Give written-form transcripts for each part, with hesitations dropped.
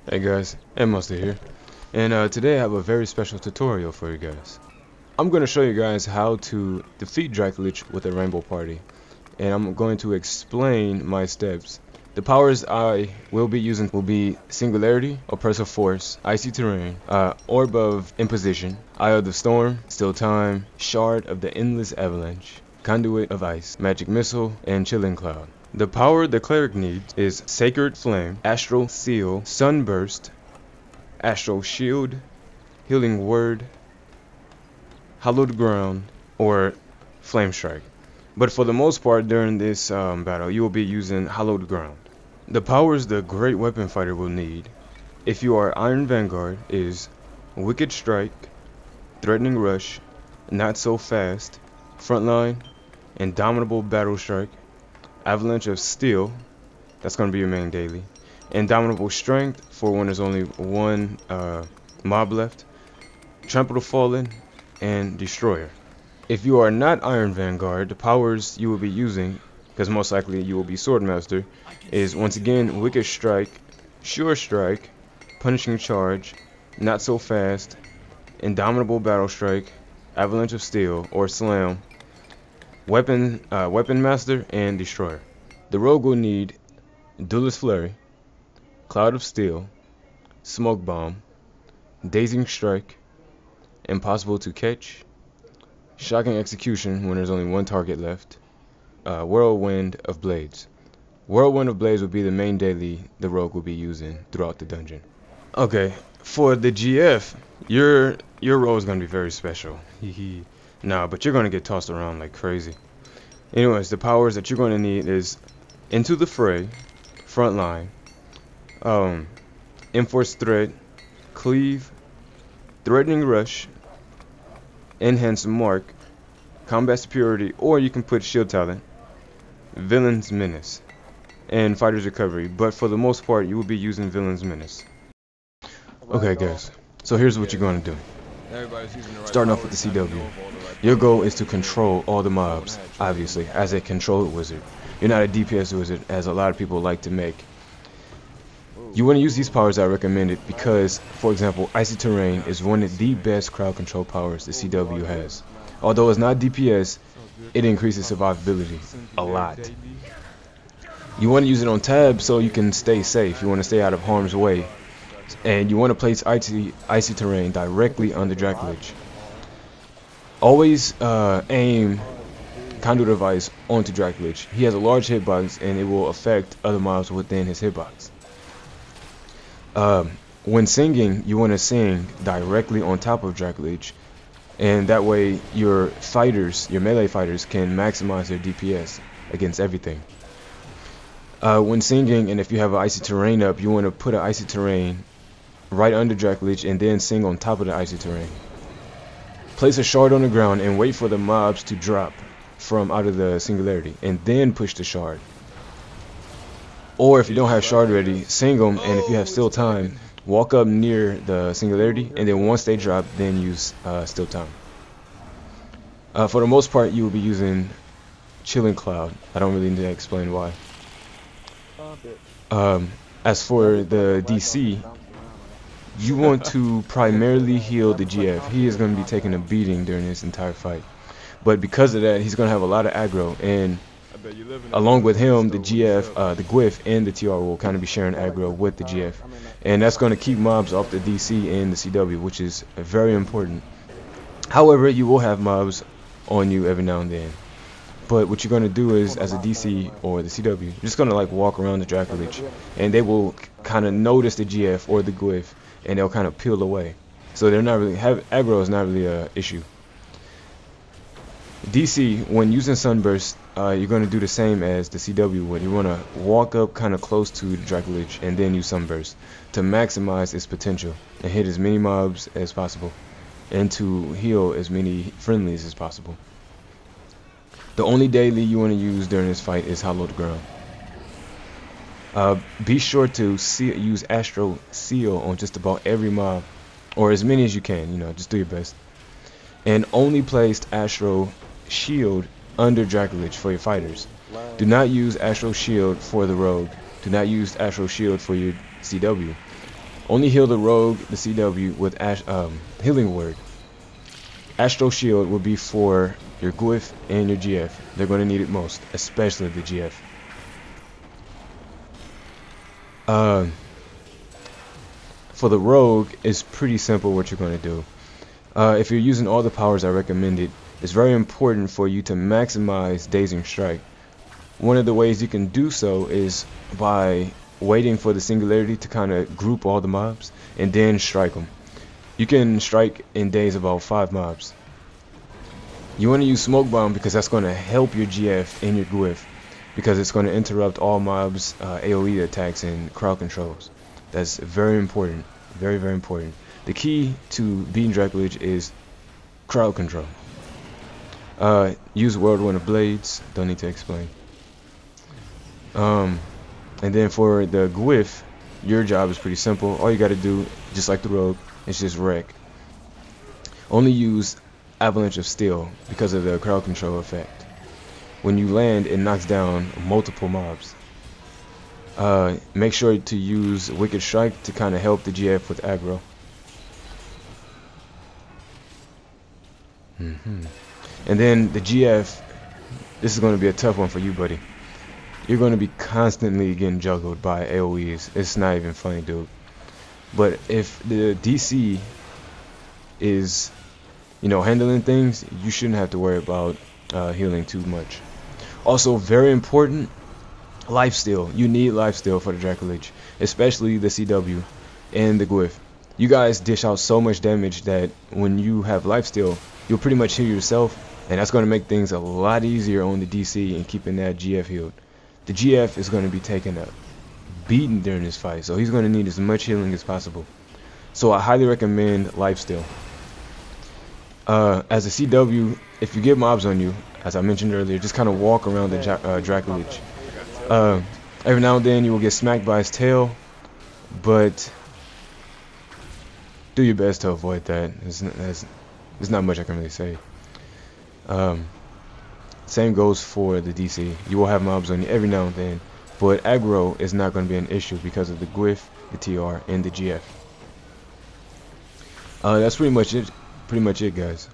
Hey guys, AntMonster here, and today I have a very special tutorial for you guys. I'm going to show you guys how to defeat Dracula with a Rainbow Party, and I'm going to explain my steps. The powers I will be using will be Singularity, Oppressive Force, Icy Terrain, Orb of Imposition, Eye of the Storm, Still Time, Shard of the Endless Avalanche, Conduit of Ice, Magic Missile, and Chilling Cloud. The power the Cleric needs is Sacred Flame, Astral Seal, Sunburst, Astral Shield, Healing Word, Hallowed Ground, or Flame Strike. But for the most part during this battle, you will be using Hallowed Ground. The powers the Great Weapon Fighter will need, if you are Iron Vanguard, is Wicked Strike, Threatening Rush, Not So Fast, Frontline, Indomitable Battle Strike, Avalanche of Steel, that's going to be your main daily, Indomitable Strength for when there's only one mob left, Trample the Fallen, and Destroyer. If you are not Iron Vanguard, the powers you will be using, because most likely you will be Swordmaster, is once again Wicked Strike, Sure Strike, Punishing Charge, Not So Fast, Indomitable Battle Strike, Avalanche of Steel, or Slam, Weapon Master, and Destroyer. The rogue will need Duelist Flurry, Cloud of Steel, Smoke Bomb, Dazing Strike, Impossible to Catch, Shocking Execution when there's only one target left, Whirlwind of Blades. Whirlwind of Blades will be the main daily the rogue will be using throughout the dungeon. Okay, for the GF, your role is going to be very special. Nah, but you're going to get tossed around like crazy. Anyways, the powers that you're going to need is Into the Fray, Frontline, Enforced Threat, Cleave, Threatening Rush, Enhanced Mark, Combat Superiority, or you can put Shield Talent, Villain's Menace, and Fighter's Recovery. But for the most part, you will be using Villain's Menace. Okay guys, so here's what you're going to do. Starting off with the CW. Your goal is to control all the mobs, obviously, as a controlled wizard. You're not a DPS wizard, as a lot of people like to make. You want to use these powers I recommended because, for example, Icy Terrain is one of the best crowd control powers the CW has. Although it's not DPS, it increases survivability a lot. You want to use it on tab so you can stay safe. You want to stay out of harm's way. And you want to place Icy Terrain directly under Dracula. Always aim Conduit of Ice onto Dracula. He has a large hitbox and it will affect other mobs within his hitbox. When singing, you want to sing directly on top of Dracula, and that way your fighters, your melee fighters, can maximize their DPS against everything. When singing, and if you have an Icy Terrain up, you want to put an Icy Terrain right under Dracula and then sing on top of the Icy Terrain. Place a shard on the ground and wait for the mobs to drop from out of the Singularity, and then push the shard. Or if you don't have shard ready, sing them, and if you have Still Time, walk up near the Singularity, and then once they drop, then use Still Time. For the most part, you will be using Chilling Cloud. I don't really need to explain why. As for the DC, you want to primarily heal the GF. He is going to be taking a beating during this entire fight. But because of that, he's going to have a lot of aggro, and along with him, the GF, the Gwyff, and the TR will kind of be sharing aggro with the GF. And that's going to keep mobs off the DC and the CW, which is very important. However, you will have mobs on you every now and then. But what you're going to do is, as a DC or the CW, you're just going to like walk around the Dracula, and they will kind of notice the GF or the Gwyff, and they'll kind of peel away. So they're not really, aggro is not really an issue. DC, when using Sunburst, you're going to do the same as the CW would. You want to walk up kind of close to the Dracula and then use Sunburst to maximize its potential and hit as many mobs as possible and to heal as many friendlies as possible. The only daily you want to use during this fight is Hallowed Ground. Be sure to use Astral Seal on just about every mob, or as many as you can, you know, just do your best. And only place Astral Shield under Dracula for your fighters. Do not use Astral Shield for the rogue. Do not use Astral Shield for your CW. Only heal the rogue, the CW, with healing word. Astro Shield will be for your Gwyff and your GF. They're going to need it most, especially the GF. For the rogue, it's pretty simple what you're going to do. If you're using all the powers I recommended, it's very important for you to maximize Dazing Strike. One of the ways you can do so is by waiting for the singularity to kind of group all the mobs and then strike them. You can strike in days about 5 mobs. You want to use Smoke Bomb because that's going to help your GF and your Gwyff, because it's going to interrupt all mobs' AoE attacks and crowd controls. That's very important, very, very important. The key to beating Dracolich is crowd control. Use Whirlwind of Blades, don't need to explain. And then for the Gwyff, your job is pretty simple. All you got to do, just like the rogue, is just wreck. Only use Avalanche of Steel because of the crowd control effect. When you land, it knocks down multiple mobs. Make sure to use Wicked Strike to kind of help the GF with aggro. And then the GF, this is going to be a tough one for you, buddy. You're going to be constantly getting juggled by AoEs. It's not even funny, dude. But if the DC is, you know, handling things, you shouldn't have to worry about healing too much. Also, very important, lifesteal. You need lifesteal for the Dracolich, especially the CW and the Gwyff. You guys dish out so much damage that when you have lifesteal, you'll pretty much heal yourself, and that's going to make things a lot easier on the DC and keeping that GF healed. The GF is going to be taking a beating during this fight, so he's going to need as much healing as possible. So I highly recommend lifesteal. As a CW, if you get mobs on you, as I mentioned earlier, just kind of walk around the Dracolich. Every now and then you will get smacked by his tail, but do your best to avoid that. There's not much I can really say. Same goes for the DC. You will have mobs on you every now and then, but aggro is not going to be an issue because of the Gwyff, the TR, and the GF. That's pretty much it, guys.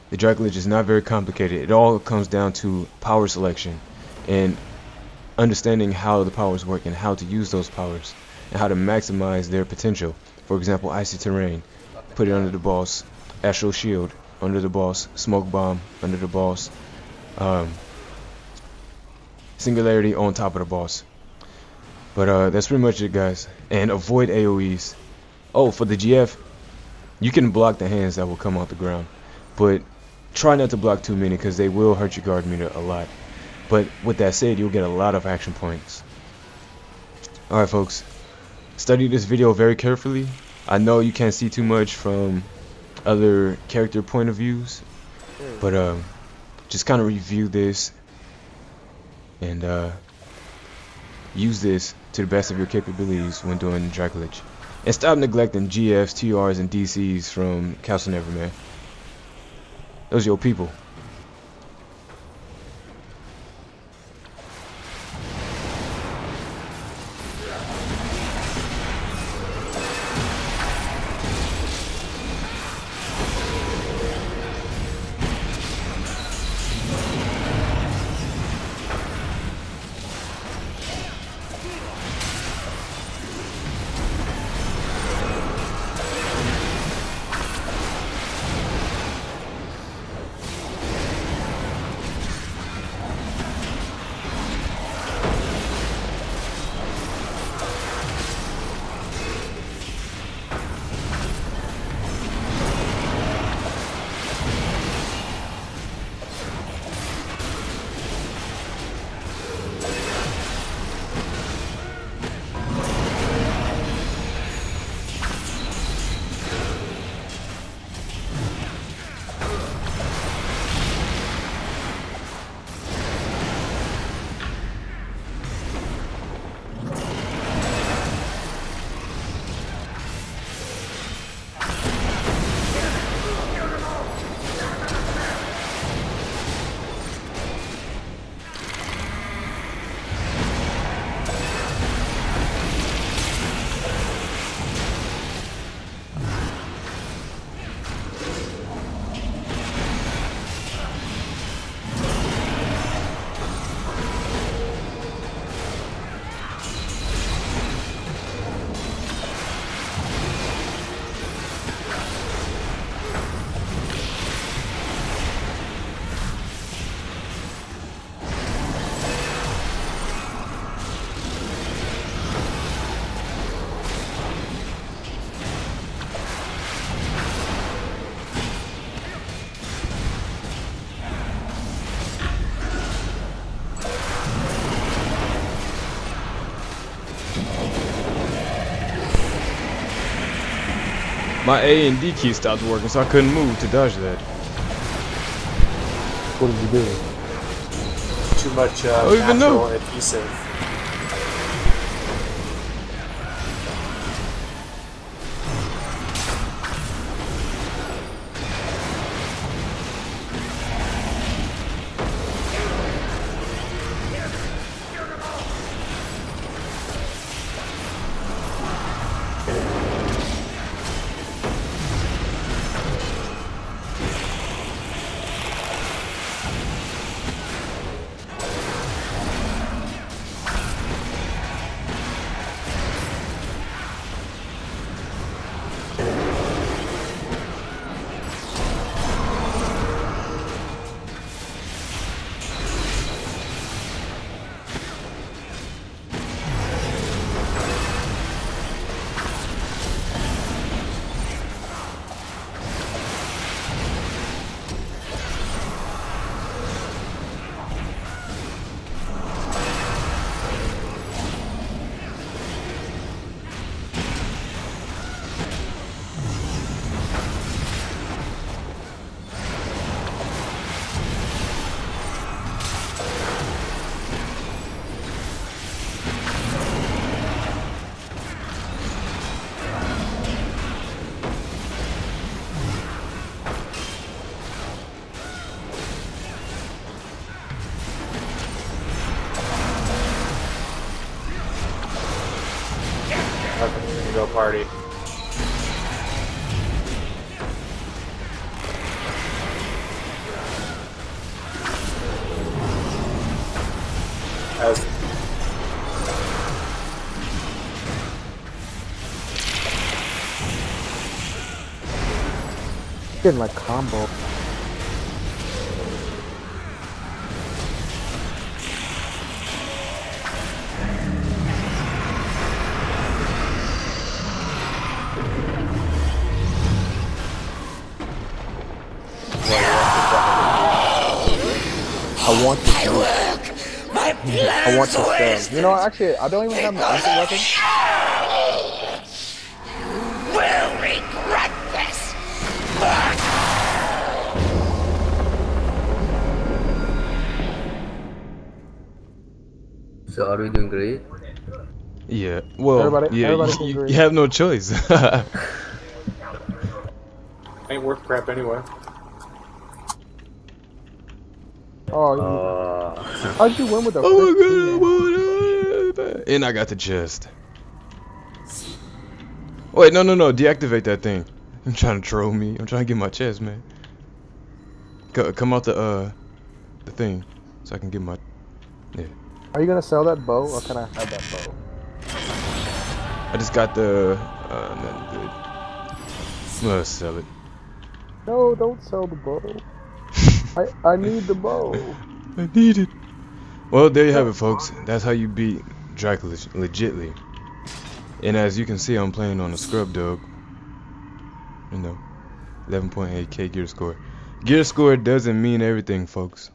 The Dracolich is not very complicated. It all comes down to power selection and understanding how the powers work and how to use those powers and how to maximize their potential. For example, Icy Terrain, put it under the boss. Astral Shield under the boss. Smoke Bomb under the boss. Singularity on top of the boss. But that's pretty much it, guys. And avoid AoEs. Oh, for the GF, you can block the hands that will come off the ground, but try not to block too many because they will hurt your guard meter a lot. But with that said, you'll get a lot of action points. Alright, folks, study this video very carefully. I know you can't see too much from other character point of views, but just kind of review this and use this to the best of your capabilities when doing Dracolich. And stop neglecting GFs, TRs, and DCs from Castle Neverwinter. Those are your people. My A and D key stopped working, so I couldn't move to dodge that. What did you do? Too much even natural know. adhesive. Okay, go party. As Getting like combo. I want this loot. I want this gun. You know, actually, I don't even have my instant weapon. Will regret this. So are we doing great? Yeah. Well, Everybody you have no choice. ain't worth crap anyway. Oh, how'd you win with the Oh my god! And I got the chest. Wait, no, deactivate that thing. I'm trying to troll me. I'm trying to get my chest, man. Come out the thing, so I can get my. Yeah. Are you gonna sell that bow, or can I have that bow? I just got the. Nothing good. I'm gonna sell it. No, don't sell the bow. I need the bow. I need it. Well, there you have it, folks. That's how you beat Dracula legitly. And as you can see, I'm playing on a scrub dub. You know, 11.8k gear score. Gear score doesn't mean everything, folks.